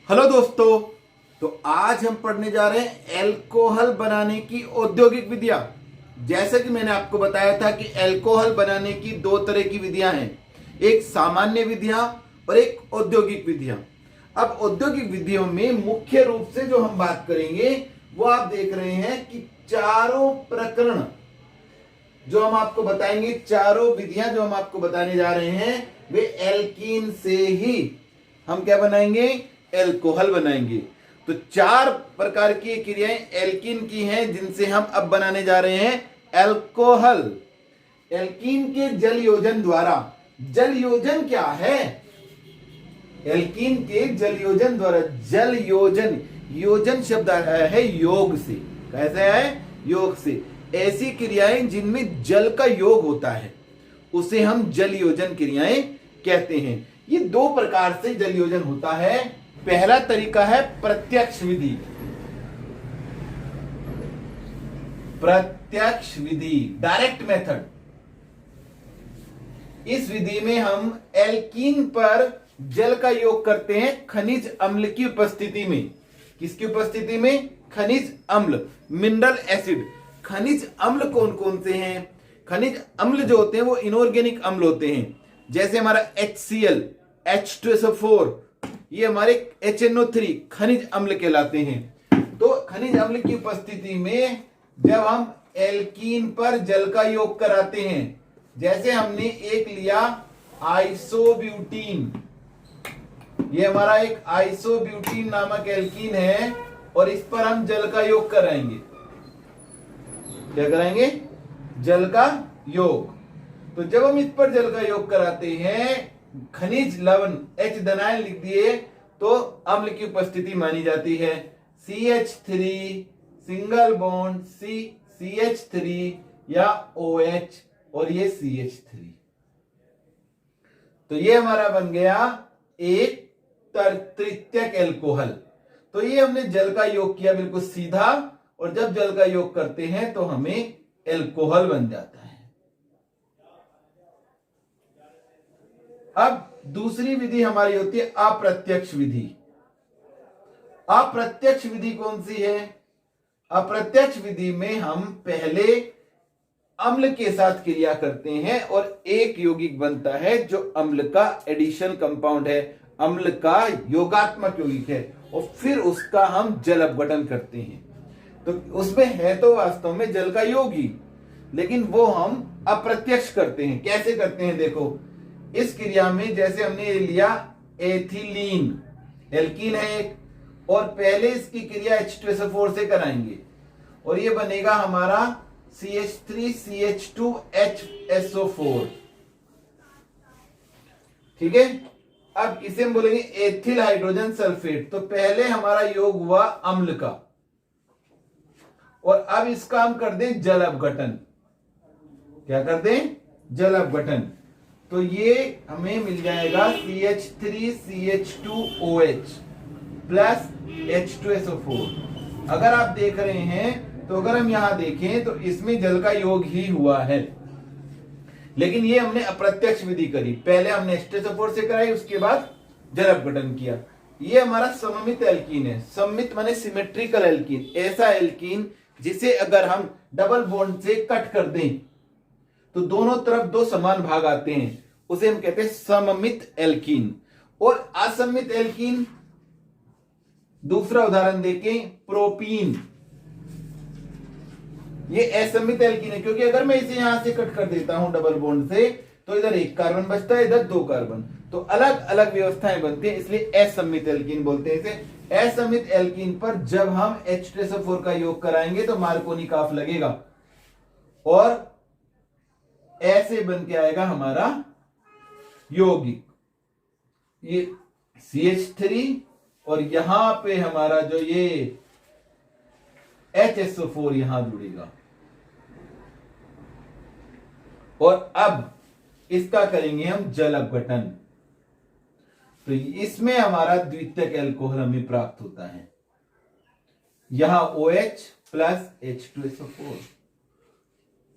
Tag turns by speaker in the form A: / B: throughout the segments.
A: Hello दोस्तों। तो आज हम पढ़ने जा रहे हैं अल्कोहल बनाने की औद्योगिक विधियां। जैसे कि मैंने आपको बताया था कि अल्कोहल बनाने की दो तरह की विधियां हैं, एक सामान्य विधियां और एक औद्योगिक विधियां। अब औद्योगिक विधियों में मुख्य रूप से जो हम बात करेंगे वो आप देख रहे हैं कि चारों प्रकरण जो हम आपको बताएंगे, चारों विधियां जो हम आपको बताने जा रहे हैं वे एल्कीन से ही हम क्या बनाएंगे, एल्कोहल बनाएंगे। तो चार प्रकार की क्रियाएं एल्कीन की हैं जिनसे हम अब बनाने जा रहे हैं एल्कोहल। एल्कीन के जल योजन द्वारा, जल योजन क्या है? एल्कीन के जल योजन द्वारा, जल योजन, योजन शब्द आया है योग से। कैसे है? योग से। ऐसी क्रियाएं जिनमें जल का योग होता है उसे हम जल योजन क्रियाएं कहते हैं। ये दो प्रकार से जल योजन होता है। पहला तरीका है प्रत्यक्ष विधि। प्रत्यक्ष विधि, डायरेक्ट मेथड। इस विधि में हम एल्कीन पर जल का योग करते हैं खनिज अम्ल की उपस्थिति में। किसकी उपस्थिति में? खनिज अम्ल, मिनरल एसिड। खनिज अम्ल कौन कौन से हैं? खनिज अम्ल जो होते हैं वो इनऑर्गेनिक अम्ल होते हैं, जैसे हमारा HCl, H2SO4, ये हमारे HNO3 खनिज अम्ल कहलाते हैं। तो खनिज अम्ल की उपस्थिति में जब हम एल्कीन पर जल का योग कराते हैं, जैसे हमने एक लिया आइसोब्यूटीन, ये हमारा एक आइसोब्यूटीन नामक एल्कीन है और इस पर हम जल का योग कराएंगे। क्या कराएंगे? जल का योग। तो जब हम इस पर जल का योग कराते हैं, खनिज लवण H धनायन लिख दिए तो अम्ल की उपस्थिति मानी जाती है। CH3 सिंगल बॉन्ड CH3 या OH और ये CH3। तो ये हमारा बन गया एक तृतीयक एल्कोहल। तो ये हमने जल का योग किया बिल्कुल सीधा, और जब जल का योग करते हैं तो हमें एल्कोहल बन जाता है। अब दूसरी विधि हमारी होती है अप्रत्यक्ष विधि। अप्रत्यक्ष विधि कौन सी है? अप्रत्यक्ष विधि में हम पहले अम्ल के साथ क्रिया करते हैं और एक यौगिक बनता है जो अम्ल का एडिशन कंपाउंड है, अम्ल का योगात्मक यौगिक है, और फिर उसका हम जल अपघटन करते हैं। तो उसमें है तो वास्तव में जल का योग ही, लेकिन वो हम अप्रत्यक्ष करते हैं। कैसे करते हैं? देखो, इस क्रिया में जैसे हमने लिया एथिलीन, एल्कीन है एक, और पहले इसकी क्रिया H2SO4 से कराएंगे और ये बनेगा हमारा CH3CH2HSO4। ठीक है। अब इसे हम बोलेंगे एथिल हाइड्रोजन सल्फेट। तो पहले हमारा योग हुआ अम्ल का, और अब इसका हम कर दें जल अपघटन। क्या कर दें? जल अपघटन। तो ये हमें मिल जाएगा CH3CH2OH प्लस H2SO4। अगर आप देख रहे हैं तो अगर हम यहां देखें तो इसमें जल का योग ही हुआ है, लेकिन ये हमने अप्रत्यक्ष विधि करी। पहले हमने H2SO4 से कराई, उसके बाद जल अपघटन किया। ये हमारा सममित एल्कीन है। सममित माने सिमेट्रिकल एल्कीन, ऐसा एल्कीन जिसे अगर हम डबल बॉन्ड से कट कर दें तो दोनों तरफ दो समान भाग आते हैं, उसे हम कहते हैं सममित एल्कीन। और असममित एल्कीन, दूसरा उदाहरण देखें, प्रोपीन। ये असममित एल्कीन है, क्योंकि अगर मैं इसे यहां से कट कर देता हूं डबल बॉन्ड से तो इधर एक कार्बन बचता है, इधर दो कार्बन, तो अलग अलग व्यवस्थाएं बनती है, इसलिए असममित एल्कीन बोलते हैं इसे। असममित एल्कीन पर जब हम H2SO4 का योग कराएंगे तो मार्कोनी काफ लगेगा और ऐसे बन के आएगा हमारा यौगिक। ये CH3 और यहां पे हमारा जो ये HSO4 यहां जुड़ेगा, और अब इसका करेंगे हम जल अपघटन। तो इसमें हमारा द्वितीयक एल्कोहल हमें प्राप्त होता है। यहां OH प्लस H2SO4।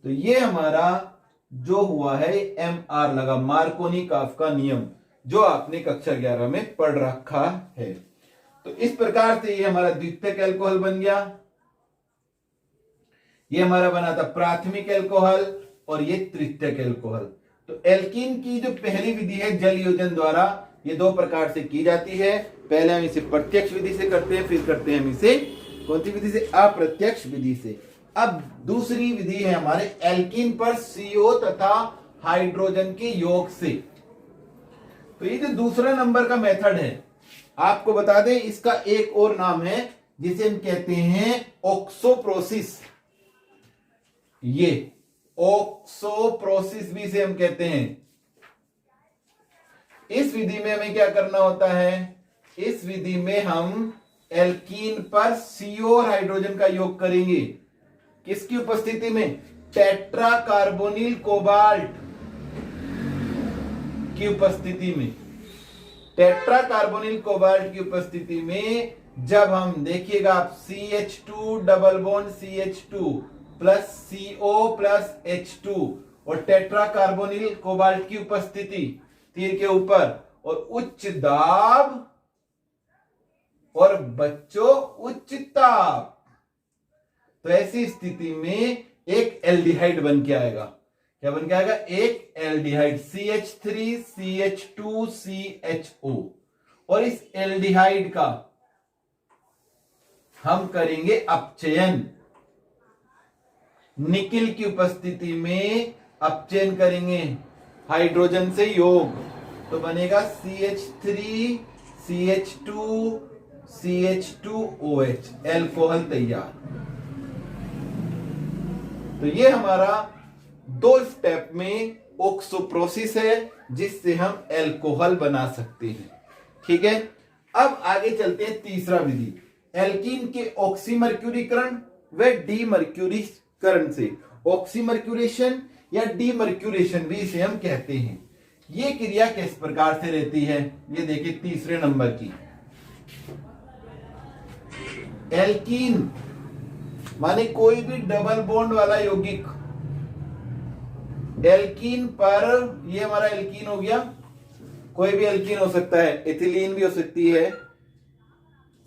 A: तो ये हमारा जो हुआ है MR लगा, मार्कोनी काफ का नियम, जो आपने कक्षा 11 में पढ़ रखा है। तो इस प्रकार से ये हमारा द्वितीयक एल्कोहल बन गया। ये हमारा बना था प्राथमिक एल्कोहल और ये तृतीयक एल्कोहल। तो एल्कीन की जो पहली विधि है जल योजन द्वारा, ये दो प्रकार से की जाती है। पहले हम इसे प्रत्यक्ष विधि से करते हैं, फिर करते हैं हम इसे कौन सी विधि से, अप्रत्यक्ष विधि से। अब दूसरी विधि है हमारे एल्कीन पर CO तथा हाइड्रोजन के योग से। तो ये जो दूसरा नंबर का मेथड है, आपको बता दें इसका एक और नाम है जिसे हम कहते हैं ऑक्सोप्रोसिस। ये ऑक्सोप्रोसिस भी से हम कहते हैं। इस विधि में हमें क्या करना होता है, इस विधि में हम एल्कीन पर CO और हाइड्रोजन का योग करेंगे। किसकी उपस्थिति में, टेट्रा कार्बोनिल कोबाल्ट की उपस्थिति में। टेट्रा कार्बोनिल कोबाल्ट की उपस्थिति में जब हम देखिएगा आप CH2 double bond CH2 plus CO plus H2 और टेट्रा कार्बोनिल कोबाल्ट की उपस्थिति तीर के ऊपर और उच्च दाब और बच्चों उच्च ताप, तो ऐसी स्थिति में एक एल्डिहाइड बन के आएगा। क्या बन के आएगा, एक एल्डिहाइड CH3 CH2 CHO। और इस एल्डिहाइड का हम करेंगे अपचयन। निकिल की उपस्थिति में अपचयन करेंगे हाइड्रोजन से योग, तो बनेगा CH3 CH2 CH2OH, एल्कोहल तैयार। तो ये हमारा दो स्टेप में ऑक्सोप्रोसिस है जिससे हम एल्कोहल बना सकते हैं। ठीक है, अब आगे चलते हैं तीसरा विधि, एल्कीन के ऑक्सीमर्क्यूरीकरण व डीमर्क्यूरीकरण से। ऑक्सीमर्क्यूरेशन या डीमर्क्यूरेशन भी इसे हम कहते हैं। ये क्रिया किस प्रकार से रहती है, ये देखिए तीसरे नंबर की। एल्कीन माने कोई भी डबल बॉन्ड वाला यौगिक, एल्कीन पर, ये हमारा एल्कीन हो गया, कोई भी एल्कीन हो सकता है, एथिलीन भी हो सकती है,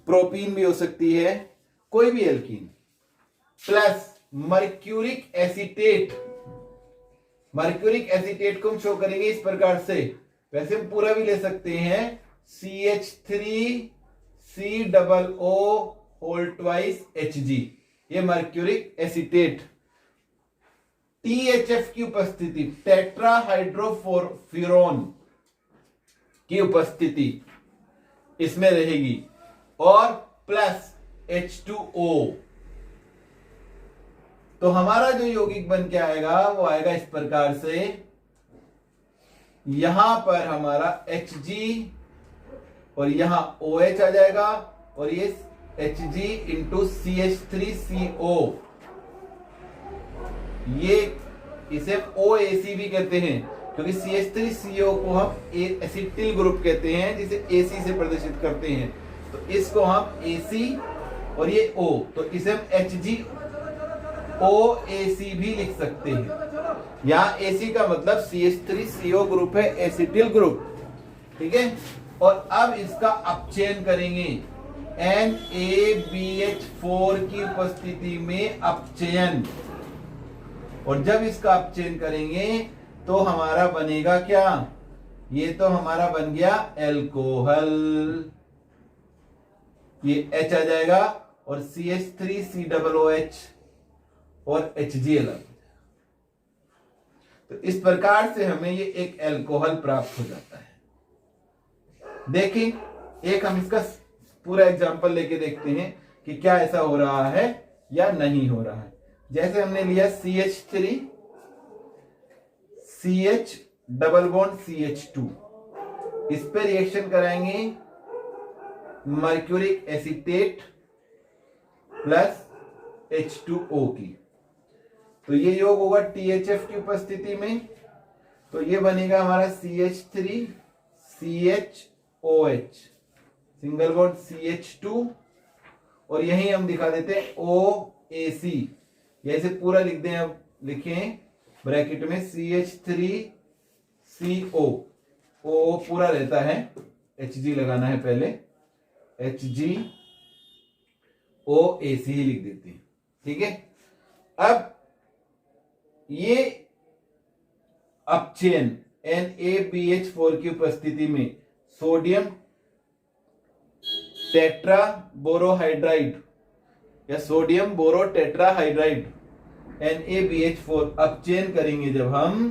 A: प्रोपीन भी हो सकती है, कोई भी alkene, plus mercuric acetate. Mercuric acetate को हम शो करेंगे इस प्रकार से, वैसे हम पूरा भी ले सकते हैं, CH3COO होल ट्वाइस Hg, ये मर्क्यूरिक एसीटेट। THF की उपस्थिति, टेट्राहाइड्रोफुरोन की उपस्थिति इसमें रहेगी, और प्लस H2O। तो हमारा जो यौगिक बन के आएगा वो आएगा इस प्रकार से, यहां पर हमारा Hg और यहां OH आ जाएगा, और ये Hg इंटू CH3CO, ये इसे OAC भी कहते हैं क्योंकि CH3CO को हम एसिटिल ग्रुप कहते हैं जिसे AC से प्रदर्शित करते हैं। तो इसको हम AC और ये O, तो इसे हम HgOAC भी लिख सकते हैं। यहां AC का मतलब CH3CO ग्रुप है, एसिटिल ग्रुप। ठीक है, और अब इसका अपचयन करेंगे NaBH4 की उपस्थिति में अपचयन, और जब इसका अपचयन करेंगे तो हमारा बनेगा क्या, ये तो हमारा बन गया एल्कोहल, ये H आ जाएगा और CH3COOH और Hg अलग। तो इस प्रकार से हमें ये एक एल्कोहल प्राप्त हो जाता है। देखें, एक हम इसका पूरा एग्जांपल लेके देखते हैं कि क्या ऐसा हो रहा है या नहीं हो रहा है। जैसे हमने लिया CH3 CH double bond CH2, इस पे रिएक्शन कराएंगे मर्क्यूरिक एसीटेट प्लस H2O की, तो ये योग होगा THF की उपस्थिति में, तो ये बनेगा हमारा CH3 CHOH single bond CH2, और यही हम दिखा देते हैं OAC, ऐसे पूरा लिख दें, अब लिखें ब्रैकेट में CH3CO, O पूरा रहता है, Hg लगाना है पहले, HgOAC ही लिख देते हैं। ठीक है, अब ये अपचयन NaBH4 की उपस्थिति में सोडियम टेट्राबोरोहाइड्राइड या सोडियम बोरो टेट्राहाइड्राइड NaBH4 अपचयन करेंगे जब हम,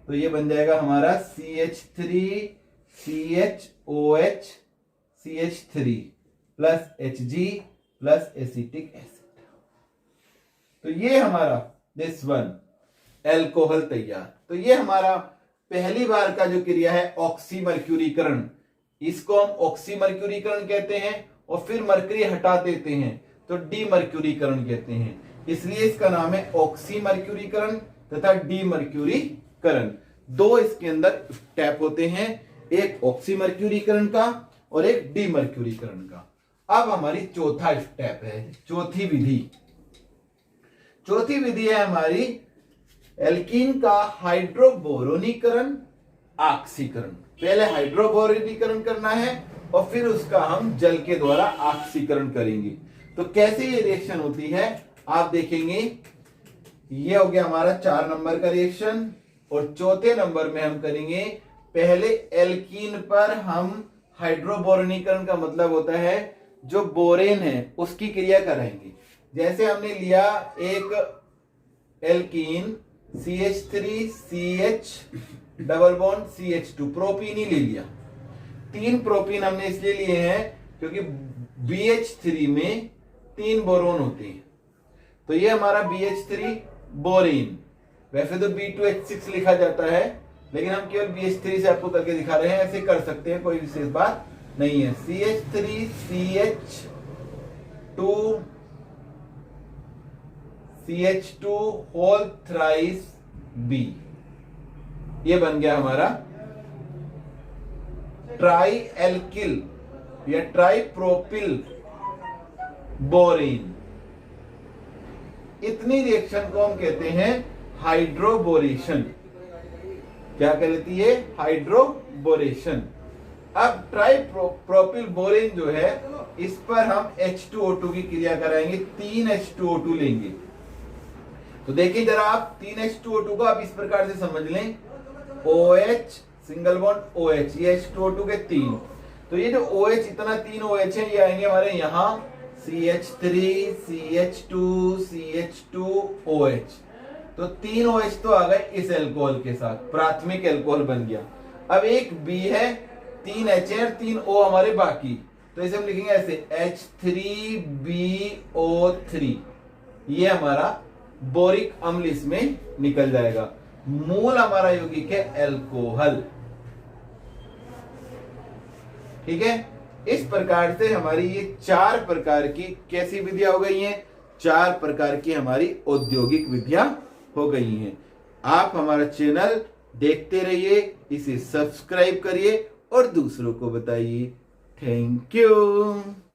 A: तो ये बन जाएगा हमारा CH3CHOH CH3 plus Hg plus acetic acid. तो ये हमारा दिस वन एल्कोहल तैयार। तो ये हमारा पहली बार का जो क्रिया है ऑक्सीमर्क्यूरीकरण, इसको हम ऑक्सीमर्क्यूरीकरण कहते हैं, और फिर मरकरी हटा देते हैं तो डीमर्क्यूरीकरण कहते हैं। इसलिए इसका नाम है ऑक्सीमर्क्यूरीकरण तथा डीमर्क्यूरीकरण। दो इसके अंदर स्टेप होते हैं, एक ऑक्सीमर्क्यूरीकरण का और एक डीमर्क्यूरीकरण का। अब हमारी चौथा स्टेप है, चौथी विधि। चौथी विधि है हमारी एल्कीन का हाइड्रोबोरोनीकरण ऑक्सीकरण। पहले हाइड्रोबोरोनीकरण करना है और फिर उसका हम जल के द्वारा ऑक्सीकरण करेंगे। तो कैसे ये रिएक्शन होती है आप देखेंगे। ये हो गया हमारा 4 नंबर का रिएक्शन, और चौथे नंबर में हम करेंगे पहले एल्कीन पर हम हाइड्रोबोरोनीकरण का मतलब होता है जो बोरेन है उसकी क्रिया कराएंगे। जैसे हमने लिया एक alkene CH3CH double bond CH2 propene ही ले लिया। 3 प्रोपीन हमने इसलिए लिए हैं क्योंकि BH3 में 3 बोरोन होते हैं। तो ये हमारा BH3 बोरेन, वैसे तो B2H6 लिखा जाता है, लेकिन हम केवल BH3 से आपको करके दिखा रहे हैं, ऐसे कर सकते हैं, कोई विशेष बात नहीं है। CH3CH2 होल थ्राइस B, ये बन गया हमारा ट्राई एल्किल या ट्राई प्रोपिल बोरेन। इतनी रिएक्शन को हम कहते हैं हाइड्रोबोरेशन। क्या कहती है? हाइड्रोबोरेशन। अब ट्राई प्रोपिल बोरेन जो है इस पर हम H2O2 की क्रिया कराएंगे, 3 H2O2 लेंगे। तो देखिए जरा आप 3 H2O2 को आप इस प्रकार से समझ लें, OH सिंगल बॉन्ड OH, ये H2O2 के 3। तो ये जो OH इतना 3 OH है ये आएंगे हमारे यहाँ CH3 CH2 CH2 OH। तो 3 OH तो आ गए इस एल्कोहल के साथ, प्राथमिक एल्कोहल बन गया। अब एक B है, 3 H है, 3 O हमारे बाकी, तो इसे हम लिखेंगे ऐसे H3BO3। ये हमारा बोरिक अम्ल इसमें निकल जाएगा। मूल हमारा यौगिक है एल्कोहल। ठीक है, इस प्रकार से हमारी ये 4 प्रकार की कैसी विधियां हो गई हैं? 4 प्रकार की हमारी औद्योगिक विधियां हो गई हैं। आप हमारा चैनल देखते रहिए, इसे सब्सक्राइब करिए और दूसरों को बताइए। Thank you.